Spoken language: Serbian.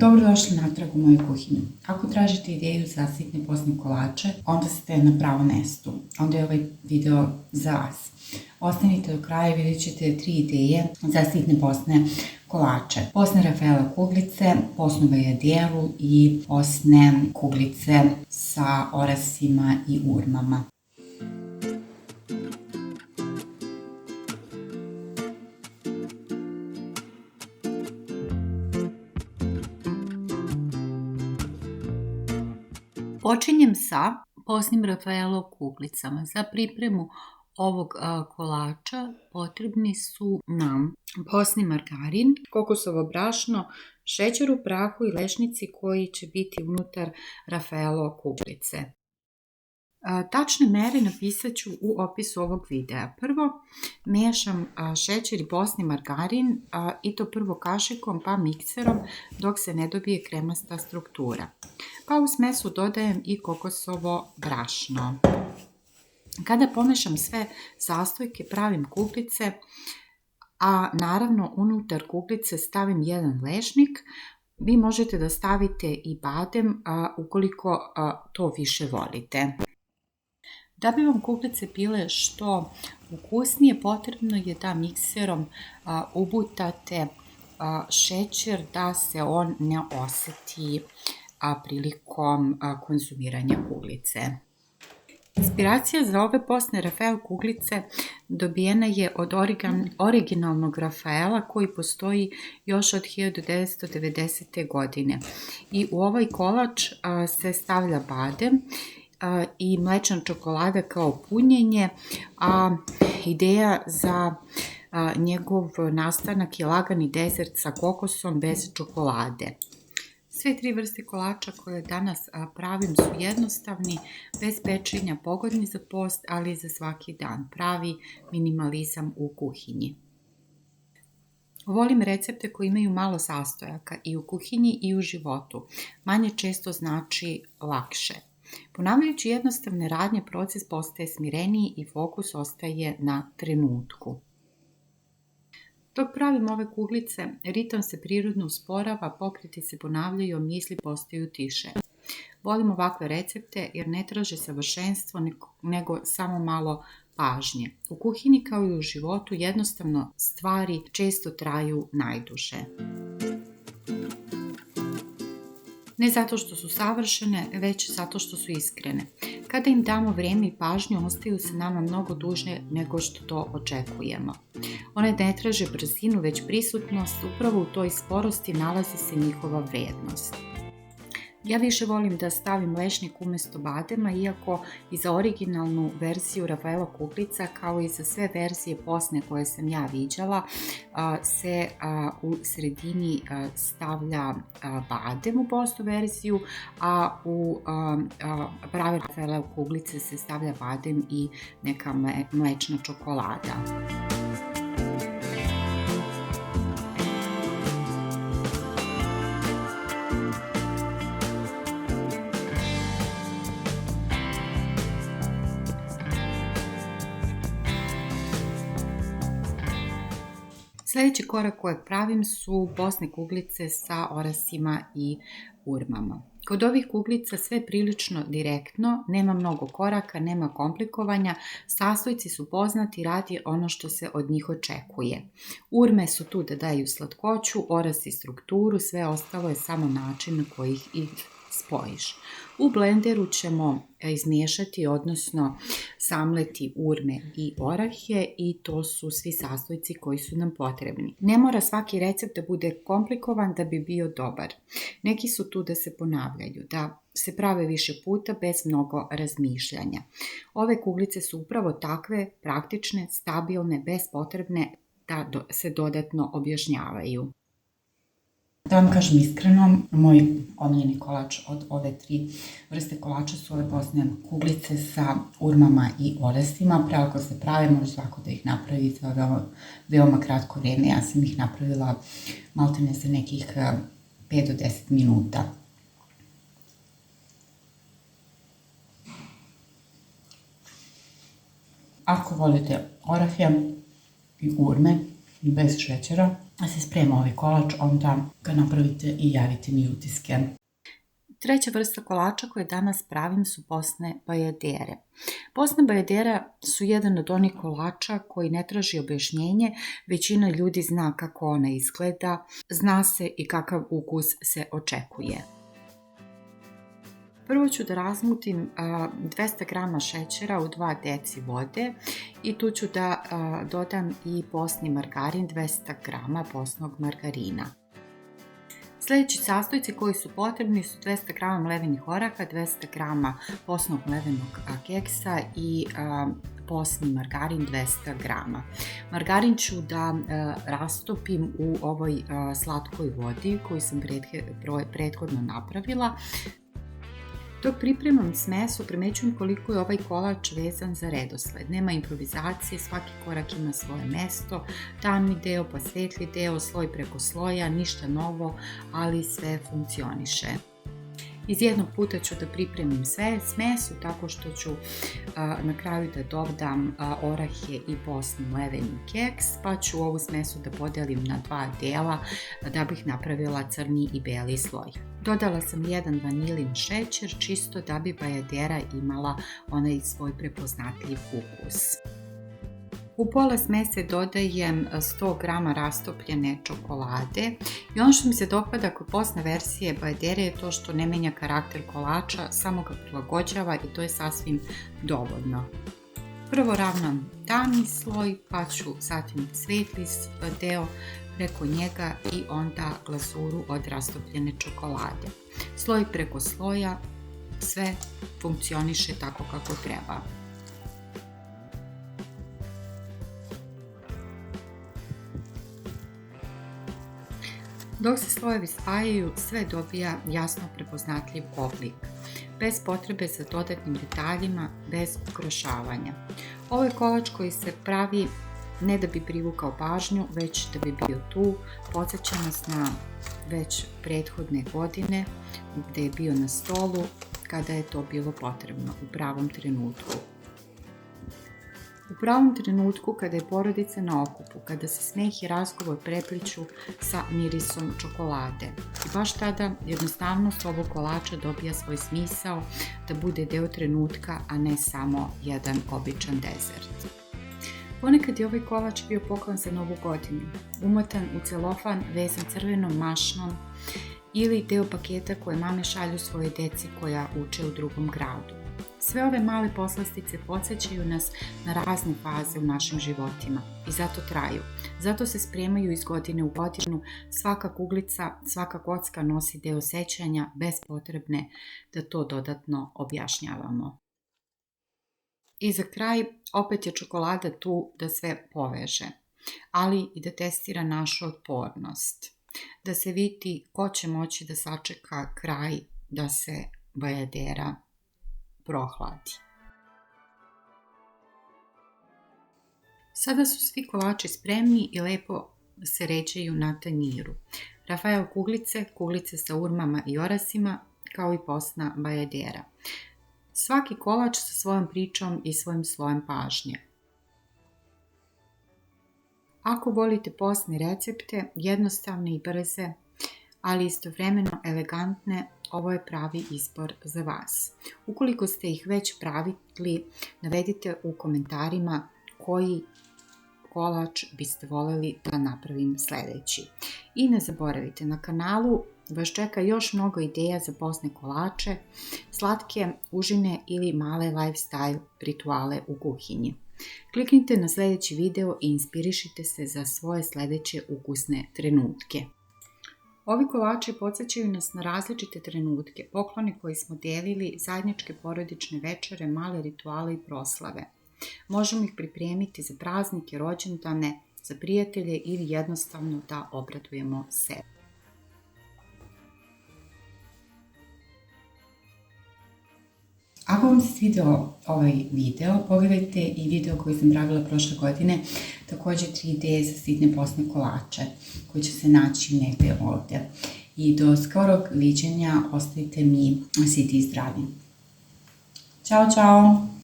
Dobrodošli natrag u moju kuhinju. Ako tražite ideju za sitne postne kolače, onda ste na pravom mestu. Onda je ovaj video za vas. Ostanite do kraja i vidjet ćete 3 ideje za sitne postne kolače. Postne Rafaela kuglice, postnu bajadijelu i postne kuglice sa orasima i urmama. Počinjem sa postnim Rafaela kuglicama. Za pripremu ovog kolača potrebni su nam postni margarin, kokosovo brašno, šećer u prahu i lešnici koji će biti unutar Rafaela kuglice. Tačne mere napisat ću u opisu ovog videa. Prvo mešam šećer i postni margarin i to prvo kašikom pa mikserom dok se ne dobije kremasta struktura. Pa u smesu dodajem i kokosovo brašno. Kada pomešam sve sastojke pravim kuglice, a naravno unutar kuglice stavim jedan lešnik. Vi možete da stavite i badem ukoliko to više volite. Da bi vam kuglice bile što ukusnije, potrebno je da mikserom ubutate šećer da se on ne oseti prilikom konzumiranja kuglice. Inspiracija za ove postne Rafaela kuglice dobijena je od originalnog Rafaela koji postoji još od 1990. godine. I u ovaj kolač se stavlja badem i mlečna čokolada kao punjenje, a ideja za njegov nastanak je lagani desert sa kokosom bez čokolade. Sve 3 vrste kolača koje danas pravim su jednostavni, bez pečenja, pogodni za post, ali i za svaki dan. Pravi minimalizam u kuhinji. Volim recepte koji imaju malo sastojaka i u kuhinji i u životu. Manje često znači lakše. Ponavljajući jednostavne radnje, proces postaje smireniji i fokus ostaje na trenutku. Dok pravim ove kuglice, ritam se prirodno usporava, pokreti se ponavljaju, a misli postaju tiše. Volim ovakve recepte jer ne traže savršenstvo, nego samo malo pažnje. U kuhinji kao i u životu jednostavno stvari često traju najduže. Ne zato što su savršene, već zato što su iskrene. Kada im damo vrijeme i pažnju, ostaju sa nama mnogo duže nego što to očekujemo. One ne traže brzinu, već prisutnost, upravo u toj sporosti nalazi se njihova vrednost. Ja više volim da stavim lešnik umjesto badema, iako i za originalnu verziju Rafaela kuglica, kao i za sve verzije postne koje sam ja viđala, se u sredini stavlja badem u postnu verziju, a u prave Rafaela kuglice se stavlja badem i neka mlečna čokolada. Sljedeći korak koje pravim su postne kuglice sa orasima i urmama. Kod ovih kuglica sve prilično direktno, nema mnogo koraka, nema komplikovanja, sastojci su poznati, radi ono što se od njih očekuje. Urme su tu da daju slatkoću, orasi strukturu, sve ostalo je samo način na koji ih spojiš. U blenderu ćemo izmiješati, odnosno samleti urme i orahe i to su svi sastojci koji su nam potrebni. Ne mora svaki recept da bude komplikovan da bi bio dobar. Neki su tu da se ponavljaju, da se prave više puta bez mnogo razmišljanja. Ove kuglice su upravo takve, praktične, stabilne, bez potrebne da se dodatno objašnjavaju. Da vam kažem iskreno, moj omiljeni kolač od ove 3 vrste kolača su ove postne kuglice sa urmama i orasima. Prelako se prave, može svako da ih napravi za veoma kratko vrijeme. Ja sam ih napravila maltene za nekih 5 do 10 minuta. Ako volite orahe i urme bez šećera, se sprema ovaj kolač, onda ga napravite i javite mi utiske. Treća vrsta kolača koje danas pravim su posne bajadere. Posna bajadera su jedan od onih kolača koji ne traži objašnjenje, većina ljudi zna kako ona izgleda, zna se i kakav ukus se očekuje. Prvo ću da razmutim 200 grama šećera u 2 deci vode i tu ću da dodam i posni margarin, 200 grama posnog margarina. Sljedeći sastojci koji su potrebni su 200 grama mlevenih oraha, 200 grama posnog mlevenog keksa i posni margarin 200 grama. Margarin ću da rastopim u ovoj slatkoj vodi koju sam prethodno napravila. Dok pripremam smesu, primećujem koliko je ovaj kolač vezan za redosled. Nema improvizacije, svaki korak ima svoje mesto, tamni deo pa svetli deo, sloj preko sloja, ništa novo, ali sve funkcioniše. Iz jednog puta ću da pripremim smesu tako što ću na kraju da dodam orahe i posni mleveni keks, pa ću ovu smesu da podelim na 2 dela da bih napravila crni i beli sloj. Dodala sam 1 vanilin šećer čisto da bi bajadera imala onaj svoj prepoznatljiv ukus. U pola smese dodajem 100 grama rastopljene čokolade i ono što mi se dopada kod posne verzije bajadere je to što ne menja karakter kolača, samo ga prilagođava i to je sasvim dovoljno. Prvo ravnam tamni sloj, pa ću zatim svetli deo preko njega i onda glazuru od rastopljene čokolade. Sloj preko sloja, sve funkcioniše tako kako treba. Dok se slojevi spajaju, sve dobija jasno prepoznatljiv oblik, bez potrebe za dodatnim detaljima, bez ukrašavanja. Ovo je kolač koji se pravi ne da bi privukao pažnju, već da bi bio tu, podsjeća nas na već prethodne godine gde je bio na stolu kada je to bilo potrebno u pravom trenutku. U pravom trenutku kada je porodica na okupu, kada se smeh i razgovor prepliću sa mirisom čokolade. I baš tada jednostavnost ovog kolača dobija svoj smisao da bude deo trenutka, a ne samo jedan običan dezert. Ponekad je ovaj kolač bio poklon za Novu godinu, umotan u celofan vezan crvenom mašnom ili deo paketa koje mame šalju svoje deci koja uče u drugom gradu. Sve ove male poslastice podsjećaju nas na razne faze u našim životima i zato traju. Zato se spremaju iz godine u godinu, svaka kuglica, svaka kocka nosi deo sećanja bez potrebne da to dodatno objašnjavamo. I za kraj, opet je čokolada tu da sve poveže, ali i da testira našu otpornost. Da se vidi ko će moći da sačeka kraj da se bajadera prohladi. Sada su svi kolači spremni i lepo se ređaju na tanjiru. Rafael kuglice, kuglice sa urmama i orasima, kao i posna bajadera. Svaki kolač sa svojom pričom i svojim slojem pažnje. Ako volite posne recepte, jednostavne i brze, ali istovremeno elegantne, ovo je pravi izbor za vas. Ukoliko ste ih već pravili, navedite u komentarima koji kolač biste voljeli da napravim sljedeći. I ne zaboravite, na kanalu vas čeka još mnogo ideja za posne kolače, slatke užine ili male lifestyle rituale u kuhinji. Kliknite na sljedeći video i inspirišite se za svoje sljedeće ukusne trenutke. Ovi kolači podsjećaju nas na različite trenutke, poklone koje smo delili, zajedničke porodične večere, male rituale i proslave. Možemo ih pripremiti za praznike, rođendane, za prijatelje ili jednostavno da obradujemo sebe. Ako vam se svidio ovaj video, pogledajte i video koji sam pravila prošle godine, također 3 ideje za sitne posne kolače koji će se naći negdje ovdje. I do skorog viđenja, ostavite mi siti i zdravi. Ćao, čao!